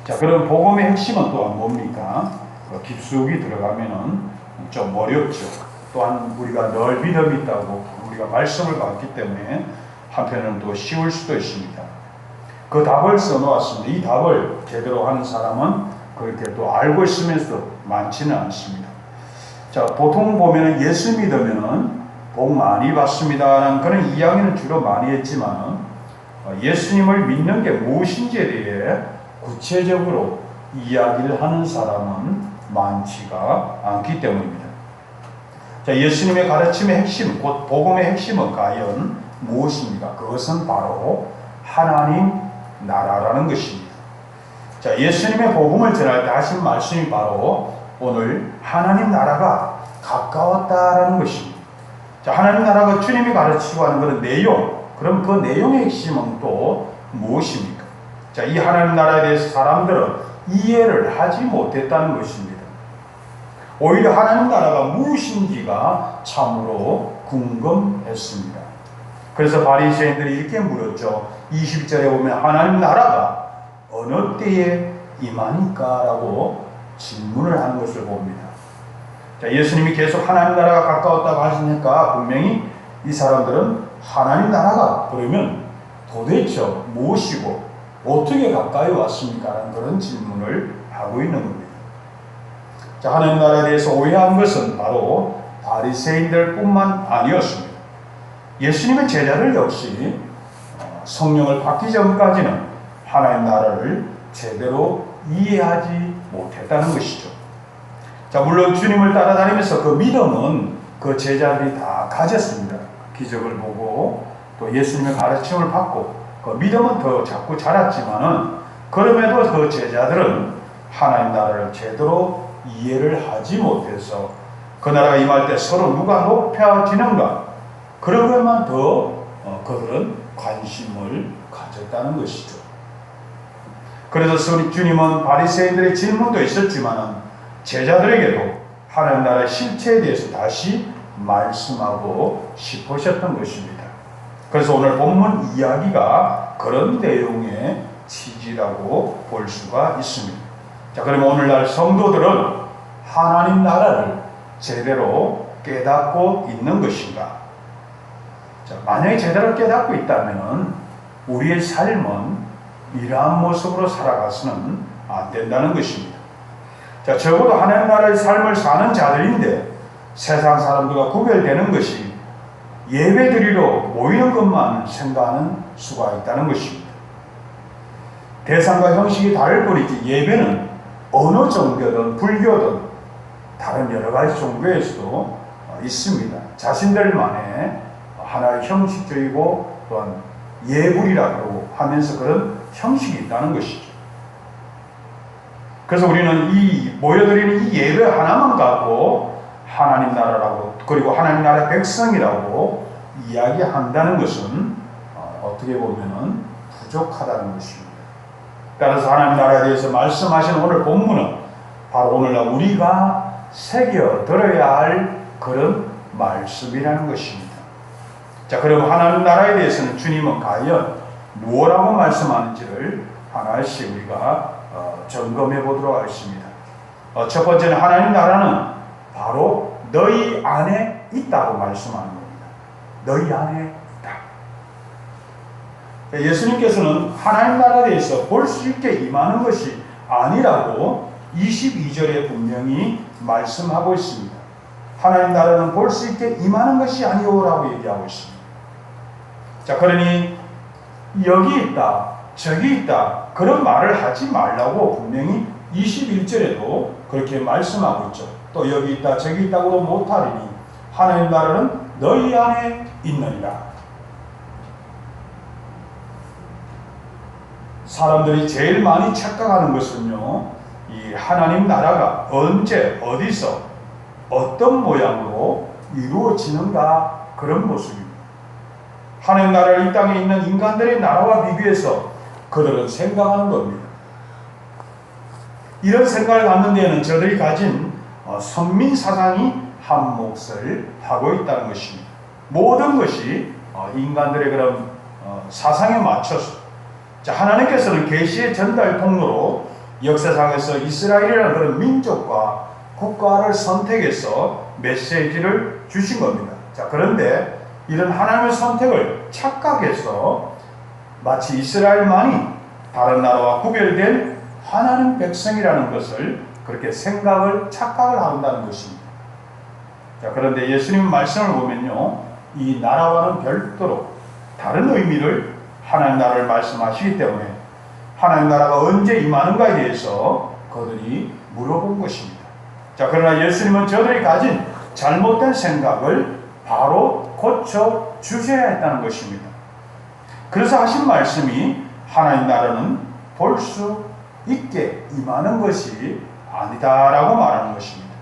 자, 그럼 복음의 핵심은 또한 뭡니까? 깊숙이 들어가면은 좀 어렵죠. 또한 우리가 늘 믿음이 있다고 우리가 말씀을 받기 때문에 한편으로는 또 쉬울 수도 있습니다. 그 답을 써놓았습니다. 이 답을 제대로 하는 사람은 그렇게 또 알고 있으면서 많지는 않습니다. 자, 보통 보면은 예수 믿으면은 복 많이 받습니다라는 그런 이야기는 주로 많이 했지만 예수님을 믿는 게 무엇인지에 대해 구체적으로 이야기를 하는 사람은 많지가 않기 때문입니다. 자, 예수님의 가르침의 핵심, 곧 복음의 핵심은 과연 무엇입니까? 그것은 바로 하나님 나라라는 것입니다. 자, 예수님의 복음을 전할 때 하신 말씀이 바로 오늘 하나님 나라가 가까웠다라는 것입니다. 자, 하나님 나라가 주님이 가르치고 하는 그런 내용, 그럼 그 내용의 핵심은 또 무엇입니까? 자, 이 하나님 나라에 대해서 사람들은 이해를 하지 못했다는 것입니다. 오히려 하나님 나라가 무엇인지가 참으로 궁금했습니다. 그래서 바리새인들이 이렇게 물었죠. 20절에 보면 하나님 나라가 어느 때에 임하니까? 라고 질문을 하는 것을 봅니다. 자, 예수님이 계속 하나님 나라가 가까웠다고 하시니까 분명히 이 사람들은 하나님 나라가 그러면 도대체 무엇이고 어떻게 가까이 왔습니까? 라는 그런 질문을 하고 있는 겁니다. 자, 하나님 나라에 대해서 오해한 것은 바로 바리새인들 뿐만 아니었습니다. 예수님의 제자들 역시 성령을 받기 전까지는 하나님 나라를 제대로 이해하지 못했다는 것이죠. 자, 물론 주님을 따라다니면서 그 믿음은 그 제자들이 다 가졌습니다. 기적을 보고 또 예수님의 가르침을 받고 그 믿음은 더 자꾸 자랐지만은 그럼에도 그 제자들은 하나님 나라를 제대로 이해를 하지 못해서 그 나라가 임할 때 서로 누가 높여지는가 그런 것만 더 그들은 관심을 가졌다는 것이죠. 그래서 주님은 바리새인들의 질문도 있었지만 제자들에게도 하나님 나라의 실체에 대해서 다시 말씀하고 싶으셨던 것입니다. 그래서 오늘 본문 이야기가 그런 내용의 취지라고 볼 수가 있습니다. 자, 그러면 오늘날 성도들은 하나님 나라를 제대로 깨닫고 있는 것인가? 자, 만약에 제대로 깨닫고 있다면 우리의 삶은 이러한 모습으로 살아가서는 안 된다는 것입니다. 자, 적어도 하나님 나라의 삶을 사는 자들인데 세상 사람들과 구별되는 것이 예배드리러 모이는 것만 생각하는 수가 있다는 것입니다. 대상과 형식이 다를 뿐이지 예배는 어느 종교든 불교든 다른 여러 가지 종교에서도 있습니다. 자신들만의 하나의 형식적이고 또한 예불이라고 하면서 그런 형식이 있다는 것이죠. 그래서 우리는 이 모여드리는 이 예배 하나만 갖고 하나님 나라라고 그리고 하나님 나라의 백성이라고 이야기한다는 것은 어떻게 보면은 부족하다는 것입니다. 따라서 하나님 나라에 대해서 말씀하신 오늘 본문은 바로 오늘날 우리가 새겨들어야 할 그런 말씀이라는 것입니다. 자, 그럼 하나님 나라에 대해서는 주님은 과연 무엇라고 말씀하는지를 하나씩 우리가 점검해 보도록 하겠습니다. 첫 번째는 하나님 나라는 바로 너희 안에 있다고 말씀하는 겁니다. 너희 안에 있다. 예수님께서는 하나님 나라에 대해서 볼 수 있게 임하는 것이 아니라고 22절에 분명히 말씀하고 있습니다. 하나님 나라는 볼 수 있게 임하는 것이 아니오라고 얘기하고 있습니다. 자, 그러니 여기 있다, 저기 있다 그런 말을 하지 말라고 분명히 21절에도 그렇게 말씀하고 있죠. 또 여기 있다 저기 있다고도 못하리니 하나님 나라는 너희 안에 있느니라. 사람들이 제일 많이 착각하는 것은요, 이 하나님 나라가 언제 어디서 어떤 모양으로 이루어지는가 그런 모습입니다. 하나님 나라를 이 땅에 있는 인간들의 나라와 비교해서 그들은 생각하는 겁니다. 이런 생각을 갖는 데에는 저들이 가진 선민 사상이 한 몫을 하고 있다는 것입니다. 모든 것이 인간들의 그런 사상에 맞춰서 자, 하나님께서는 계시의 전달 통로로 역사상에서 이스라엘이라는 그런 민족과 국가를 선택해서 메시지를 주신 겁니다. 자, 그런데 이런 하나님의 선택을 착각해서 마치 이스라엘만이 다른 나라와 구별된 하나님 백성이라는 것을 그렇게 착각을 한다는 것입니다. 자, 그런데 예수님 말씀을 보면요, 이 나라와는 별도로 다른 의미를 하나님 나라를 말씀하시기 때문에 하나님 나라가 언제 임하는가에 대해서 그들이 물어본 것입니다. 자, 그러나 예수님은 저들이 가진 잘못된 생각을 바로 고쳐 주셔야 했다는 것입니다. 그래서 하신 말씀이 하나님 나라는 볼 수 있게 임하는 것이 아니다라고 말하는 것입니다.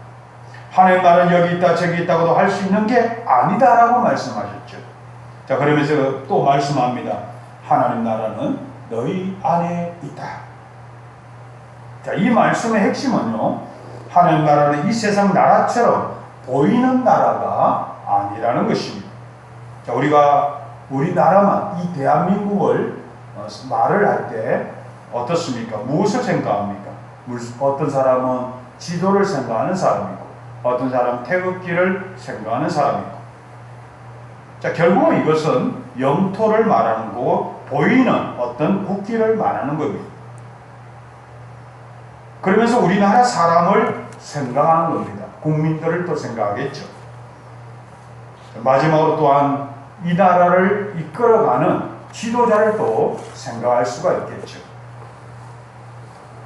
하나님 나라는 여기 있다 저기 있다고도 할 수 있는 게 아니다라고 말씀하셨죠. 자, 그러면서 또 말씀합니다. 하나님 나라는 너희 안에 있다. 자, 이 말씀의 핵심은요, 하나님 나라는 이 세상 나라처럼 보이는 나라가 아니라는 것입니다. 자, 우리나라만, 이 대한민국을 말을 할 때 어떻습니까? 무엇을 생각합니까? 어떤 사람은 지도를 생각하는 사람이고, 어떤 사람은 태극기를 생각하는 사람이고. 자, 결국은 이것은 영토를 말하는 거고, 보이는 어떤 국기를 말하는 겁니다. 그러면서 우리나라 사람을 생각하는 겁니다. 국민들을 또 생각하겠죠. 마지막으로 또한 이 나라를 이끌어가는 지도자를 또 생각할 수가 있겠죠.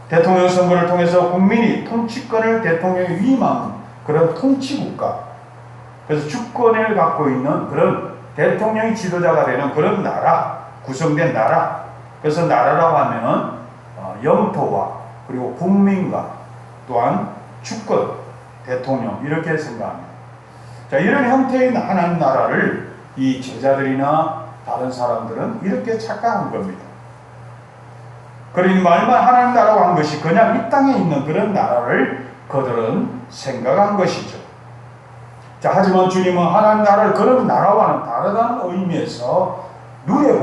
대통령 선거를 통해서 국민이 통치권을 대통령에 위임하는 그런 통치국가, 그래서 주권을 갖고 있는 그런 대통령이 지도자가 되는 그런 나라, 구성된 나라. 그래서 나라라고 하면은 영토와 그리고 국민과 또한 주권, 대통령, 이렇게 생각합니다. 자, 이런 형태의 하나님 나라를 이 제자들이나 다른 사람들은 이렇게 착각한 겁니다. 그러니 말만 하나님 나라고 한 것이 그냥 이 땅에 있는 그런 나라를 그들은 생각한 것이죠. 자, 하지만 주님은 하나님 나라를 그런 나라와는 다르다는 의미에서 눈에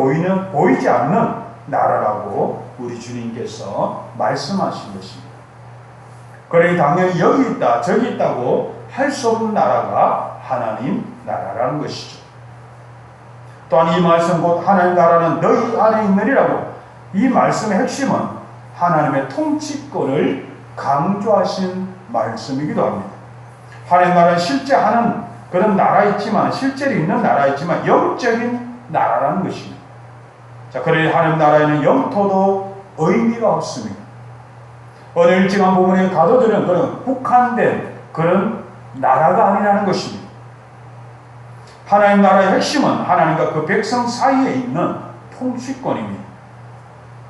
보이지 않는 나라라고 우리 주님께서 말씀하신 것입니다. 그러니 당연히 여기 있다 저기 있다고 할 수 없는 나라가 하나님 나라라는 것이죠. 또한 이 말씀 곧 하나님 나라는 너희 안에 있느니라고, 이 말씀의 핵심은 하나님의 통치권을 강조하신 말씀이기도 합니다. 하나님 나라는 실제 하는 그런 나라있지만, 실제로 있는 나라있지만 영적인 나라라는 것입니다. 자, 그러니 하나님 나라에는 영토도 의미가 없습니다. 오늘 일찍한 부분에 가둬들은 그런 국한된 그런 나라가 아니라는 것입니다. 하나님 나라의 핵심은 하나님과 그 백성 사이에 있는 통치권입니다.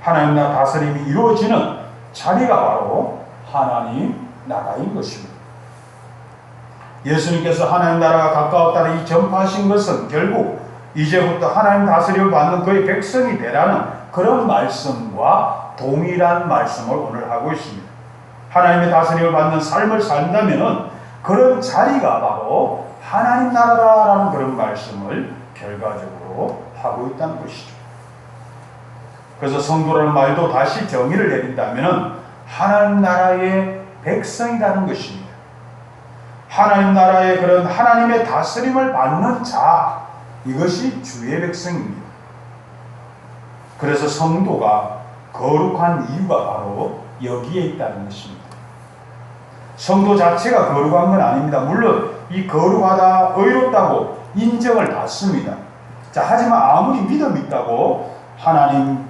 하나님 나라 다스림이 이루어지는 자리가 바로 하나님 나라인 것입니다. 예수님께서 하나님 나라가 가까웠다는 이 전파하신 것은 결국 이제부터 하나님 다스림을 받는 그의 백성이 되라는 그런 말씀과 동일한 말씀을 오늘 하고 있습니다. 하나님의 다스림을 받는 삶을 산다면은 그런 자리가 바로 하나님 나라라는 그런 말씀을 결과적으로 하고 있다는 것이죠. 그래서 성도라는 말도 다시 정의를 내린다면은 하나님 나라의 백성이라는 것입니다. 하나님 나라의 그런 하나님의 다스림을 받는 자, 이것이 주의 백성입니다. 그래서 성도가 거룩한 이유가 바로 여기에 있다는 것입니다. 성도 자체가 거룩한 건 아닙니다. 물론 이 거룩하다, 의롭다고 인정을 받습니다. 자, 하지만 아무리 믿음이 있다고 하나님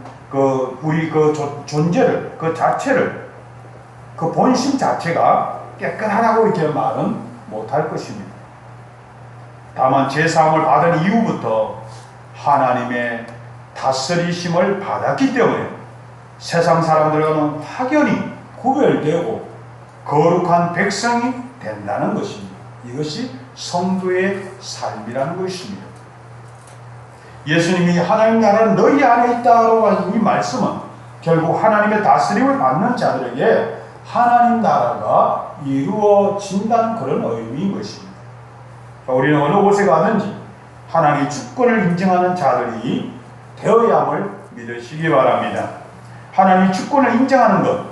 우리 존재를, 그 자체를, 그 본심 자체가 깨끗하다고 이렇게 말은 못할 것입니다. 다만 제사함을 받은 이후부터 하나님의 다스리심을 받았기 때문에 세상 사람들과는 확연히 구별되고 거룩한 백성이 된다는 것입니다. 이것이 성도의 삶이라는 것입니다. 예수님이 하나님 나라는 너희 안에 있다고 하신 이 말씀은 결국 하나님의 다스림을 받는 자들에게 하나님 나라가 이루어진다는 그런 의미인 것입니다. 우리는 어느 곳에 가든지 하나님의 주권을 인정하는 자들이 되어야 함을 믿으시기 바랍니다. 하나님의 주권을 인정하는 것,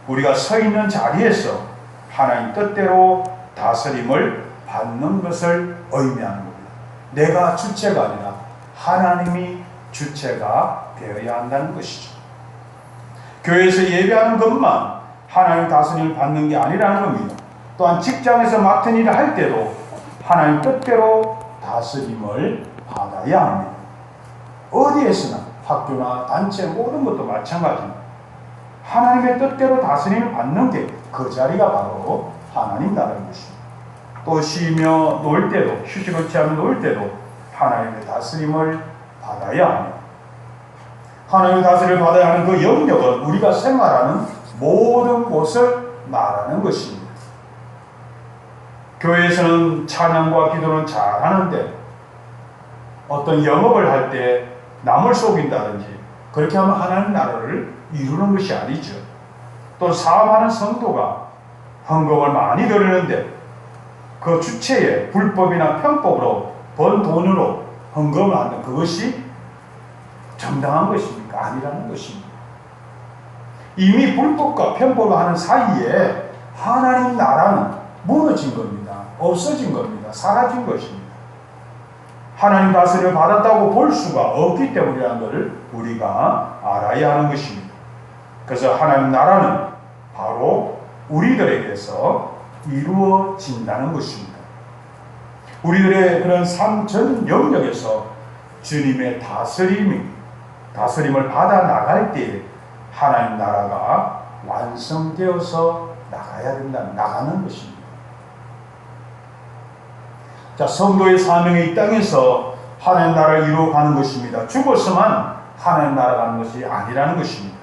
우리가 서 있는 자리에서 하나님 뜻대로 다스림을 받는 것을 의미하는 겁니다. 내가 주체가 아니라 하나님이 주체가 되어야 한다는 것이죠. 교회에서 예배하는 것만 하나님 다스림을 받는 게 아니라는 겁니다. 또한 직장에서 맡은 일을 할 때도 하나님 뜻대로 다스림을 받아야 합니다. 어디에서나 학교나 단체 모든 것도 마찬가지입니다. 하나님의 뜻대로 다스림을 받는 게 그 자리가 바로 하나님 나라는 것입니다. 또 쉬며 놀 때도, 휴식을 취하며 놀 때도 하나님의 다스림을 받아야 합니다. 하나님의 다스림을 받아야 하는 그 영역은 우리가 생활하는 모든 곳을 말하는 것입니다. 교회에서는 찬양과 기도는 잘하는데 어떤 영업을 할 때 남을 속인다든지 그렇게 하면 하나님 나라를 이루는 것이 아니죠. 또 사업하는 성도가 헌금을 많이 드리는데 그 주체에 불법이나 편법으로 번 돈으로 헌금을 한다. 그것이 정당한 것입니까? 아니라는 것입니다. 이미 불법과 편법을 하는 사이에 하나님 나라는 무너진 겁니다. 없어진 겁니다. 사라진 것입니다. 하나님 다스림을 받았다고 볼 수가 없기 때문이라는 것을 우리가 알아야 하는 것입니다. 그래서 하나님 나라는 바로 우리들에게서 이루어진다는 것입니다. 우리들의 그런 삶 전 영역에서 주님의 다스림을 받아 나갈 때에 하나님 나라가 완성되어서 나가는 것입니다. 자, 성도의 사명이 이 땅에서 하나님 나라를 이루어가는 것입니다. 죽어서만 하나님 나라가 가는 것이 아니라는 것입니다.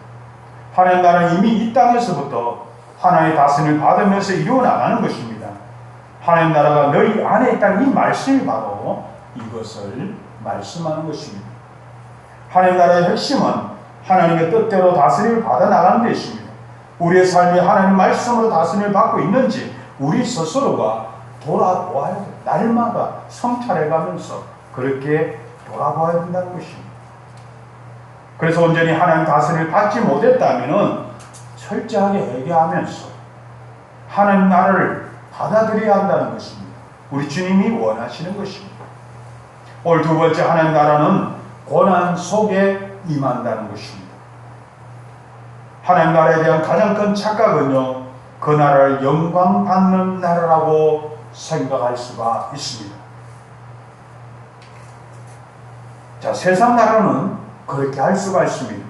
하나님 나라는 이미 이 땅에서부터 하나님의 다스림을 받으면서 이루어 나가는 것입니다. 하나님 나라가 너희 안에 있다는 이 말씀이 바로 이것을 말씀하는 것입니다. 하나님 나라의 핵심은 하나님의 뜻대로 다스림을 받아 나가는 것입니다. 우리의 삶이 하나님 말씀으로 다스림을 받고 있는지 우리 스스로가 돌아보아야 돼요. 날마다 성찰해가면서 그렇게 돌아보아야 된다는 것입니다. 그래서 온전히 하나님 다스림을 받지 못했다면 철저하게 회개하면서 하나님 나라를 받아들여야 한다는 것입니다. 우리 주님이 원하시는 것입니다. 오늘 두 번째 하나님 나라는 고난 속에 임한다는 것입니다. 하나님 나라에 대한 가장 큰 착각은요, 그 나라를 영광받는 나라라고 생각할 수가 있습니다. 자, 세상 나라는 그렇게 할 수가 있습니다.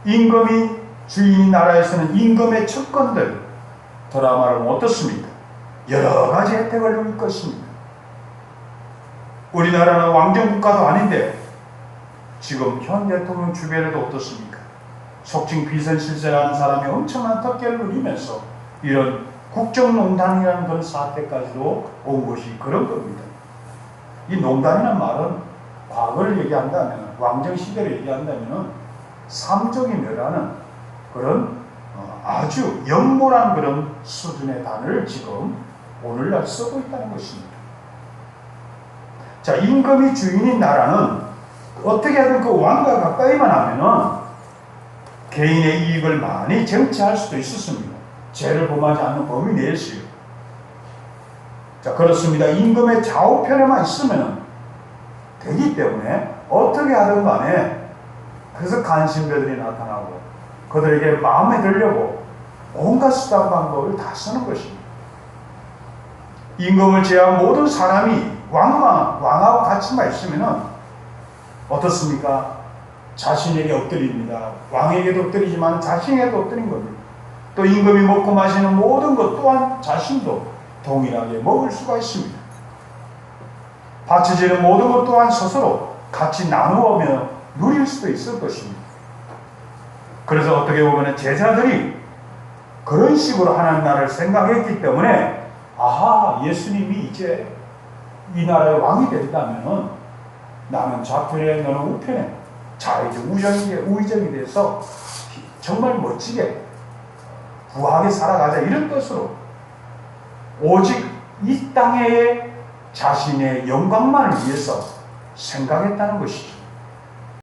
임금이 주인인 나라에서는 임금의 첩권들, 드라마를 어떻습니까? 여러 가지 혜택을 누릴 것입니다. 우리나라는 왕정국가도 아닌데 지금 현 대통령 주변에도 어떻습니까? 속칭 비선실세라는 사람이 엄청난 덕계를 누리면서 이런 국정농단이라는 그런 사태까지도 온 것이 그런 겁니다. 이 농단이라는 말은 과거를 얘기한다면, 왕정시대를 얘기한다면 삼족이 멸하는 그런 아주 영모란 그런 수준의 단어를 지금 오늘날 쓰고 있다는 것입니다. 자, 임금이 주인인 나라는 어떻게 하든 그 왕과 가까이만 하면은 개인의 이익을 많이 쟁취할 수도 있었습니다. 죄를 범하지 않는 범위 내에서요. 자, 그렇습니다. 임금의 좌우편에만 있으면 되기 때문에 어떻게 하든 간에 그래서 간신배들이 나타나고 그들에게 마음에 들려고 온갖 수단 방법을 다 쓰는 것입니다. 임금을 제외한 모든 사람이 왕하고 같이만 있으면 어떻습니까? 자신에게 엎드립니다. 왕에게도 엎드리지만 자신에게도 엎드린 겁니다. 또 임금이 먹고 마시는 모든 것 또한 자신도 동일하게 먹을 수가 있습니다. 바쳐지는 모든 것 또한 스스로 같이 나누어며 누릴 수도 있을 것입니다. 그래서 어떻게 보면 제자들이 그런 식으로 하나님 나라를 생각했기 때문에 아하, 예수님이 이제 이 나라의 왕이 된다면 나는 좌편에 너는 우편에 자의적 우의정이 돼서 정말 멋지게 부하게 살아가자, 이런 뜻으로 오직 이 땅에 자신의 영광만을 위해서 생각했다는 것이죠.